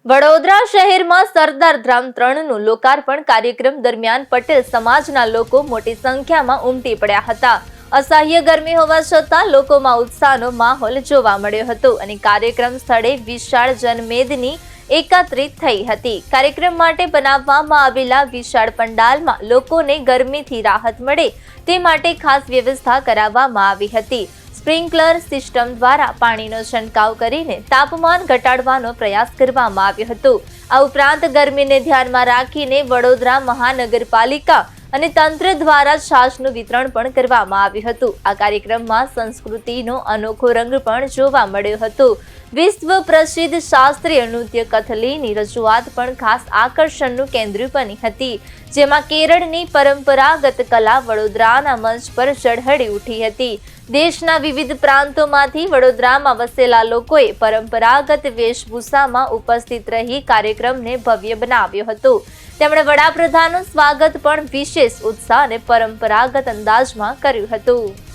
વડોદરા શહેરમાં સરદાર ધામ 3નું લોકાર્પણ કાર્યક્રમ દરમિયાન પટેલ સમાજના લોકો મોટી સંખ્યામાં ઉમટી પડ્યા હતા। અસહ્ય ગરમી હોવા છતાં લોકોમાં ઉત્સાહનો માહોલ જોવા મળ્યો હતો અને કાર્યક્રમ સ્થળે વિશાળ જનમેદની એકત્રિત થઈ હતી। કાર્યક્રમ માટે બનાવવામાં આવેલા વિશાળ પંડાલમાં લોકોને ગરમીથી રાહત મળે તે માટે ખાસ વ્યવસ્થા કરાવવામાં આવી હતી। સ્પ્રિંકલર સિસ્ટમ દ્વારા પાણીનો છંટકાવ કરીને તાપમાન ઘટાડવાનો પ્રયાસ કરવામાં આવ્યો હતો। આ ઉપરાંત ગરમીને ધ્યાનમાં રાખીને વડોદરા મહાનગરપાલિકા અને તંત્ર દ્વારા છાશનું વિતરણ પણ કરવામાં આવ્યું હતું। આ કાર્યક્રમમાં સંસ્કૃતિનો અનોખો રંગ પણ જોવા મળ્યો હતો। વિશ્વ પ્રસિદ્ધ શાસ્ત્રીય નૃત્ય કથલીની રજૂઆત પણ ખાસ આકર્ષણનું કેન્દ્ર બની હતી, જેમાં કેરળની પરંપરાગત કલા વડોદરાના મંચ પર ઝળહળી ઉઠી હતી। દેશના વિવિધ પ્રાંતોમાંથી વડોદરામાં વસેલા લોકોએ પરંપરાગત વેશભૂષામાં ઉપસ્થિત રહી કાર્યક્રમને ભવ્ય બનાવ્યો હતો। તેમણે વડાપ્રધાનનું સ્વાગત પણ વિશેષ ઉત્સાહ અને પરંપરાગત અંદાજમાં કર્યું હતું।